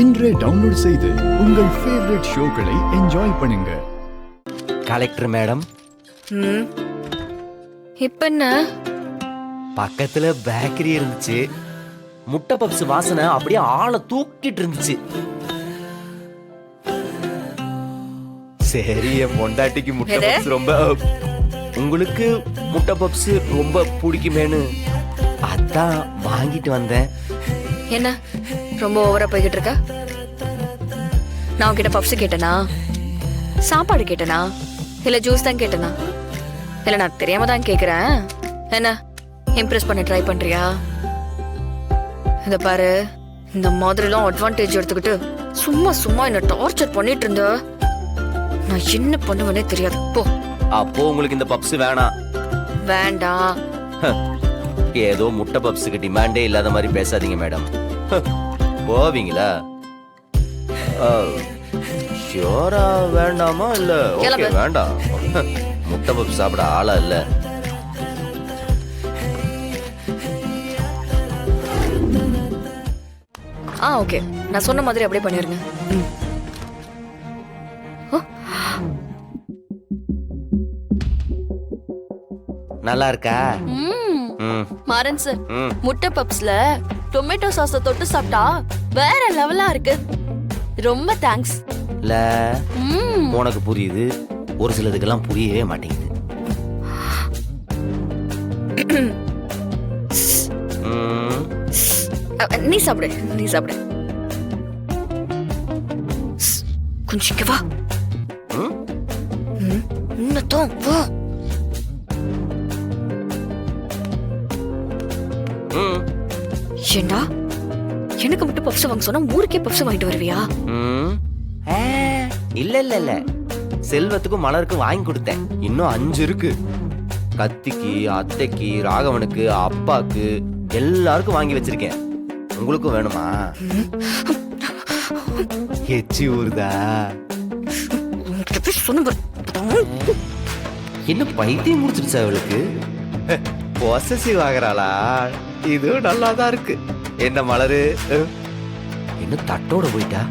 இன்றே டவுன்லோட் செய்து உங்கள் ஃபேவரட் ஷோக்களை என்ஜாய் பண்ணுங்க. கலெக்டர் மேடம், இப்ப என்ன? பக்கத்துல பேக்கரி இருந்துச்சு. முட்டை பப்ஸ் வாசனை அப்படியே ஆளை தூக்கிட்டு இருந்துச்சு. சரி, என் பொண்டாட்டிக்கு முட்டை பப்ஸ் ரொம்ப, உங்களுக்கு முட்டை பப்ஸ் ரொம்ப பிடிக்குமேனு அதான் வாங்கிட்டு வந்தேன். என்ன ரொம்ப ஓவரா போய்கிட்டு இருக்க? நான் உன்கிட்ட பப்ஸ் கேட்டனா, சாப்பாடு கேட்டனா, இல்ல ஜூஸ் தான் கேட்டனா? இல்ல நான் தெரியாம தான் கேக்குறேன். என்ன இம்ப்ரெஸ் பண்ண ட்ரை பண்றியா? இத பாரு, இந்த மாதிரிலாம் அட்வான்டேஜ் எடுத்துக்கிட்டு சும்மா சும்மா என்ன டார்ச்சர் பண்ணிட்டு இருந்த நான் என்ன பண்ணுவேனே தெரியாது. போ. அப்போ உங்களுக்கு இந்த பப்ஸ் வேணாம்? வேண்டாம். ஏதோ முட்டை பப்ஸுக்கு டிமாண்டே இல்லாத மாதிரி பேசாதீங்க மேடம். போவீங்களா? ஷியோரா வேண்டாமா? இல்ல ஓகே வேண்டாம். முட்டை பப்ஸ் சாப்பிட ஆளா இல்ல. ஓகே, நான் சொன்ன மாதிரி அப்படியே பண்ணிருங்க. நல்லா இருக்கா? மாறன் சார், முட்டை பப்ஸ்ல டொமேட்டோ சாஸ தொட்டு சாப்பிட்டா வேற லெவலா இருக்கு. ரொம்ப தேங்க்ஸ். இல்ல உனக்கு புரியுது, ஒரு சிலதுக்கெல்லாம் புரியவே மாட்டேங்குது. நீ சாப்பிடு, நீ சாப்பிடு. கொஞ்சம் வா. இன்னும் வா. ஏண்டா, எனக்கு மட்டும் பப்ஸ் வாங்க சொன்னா ஊருக்கே பப்ஸ் வாங்கிட்டு வருவியா? இல்ல இல்ல இல்ல, செல்வத்துக்கும் மலருக்கும் வாங்கி கொடுத்தேன். இன்னும் 5 இருக்கு. கத்திக்கு, அத்தைக்கு, ராகவனுக்கு, அப்பாக்கு எல்லாருக்கும் வாங்கி வச்சிருக்கேன். உங்களுக்கும் வேணுமா? எச்சி ஊருதா? என்ன பைத்தியம் முடிச்சிருச்சா அவளுக்கு? பொசசிவ் ஆகுறாளா? இதுவும் நல்லாதான் இருக்கு. என்ன மலரு, என்ன தட்டோட போயிட்டா?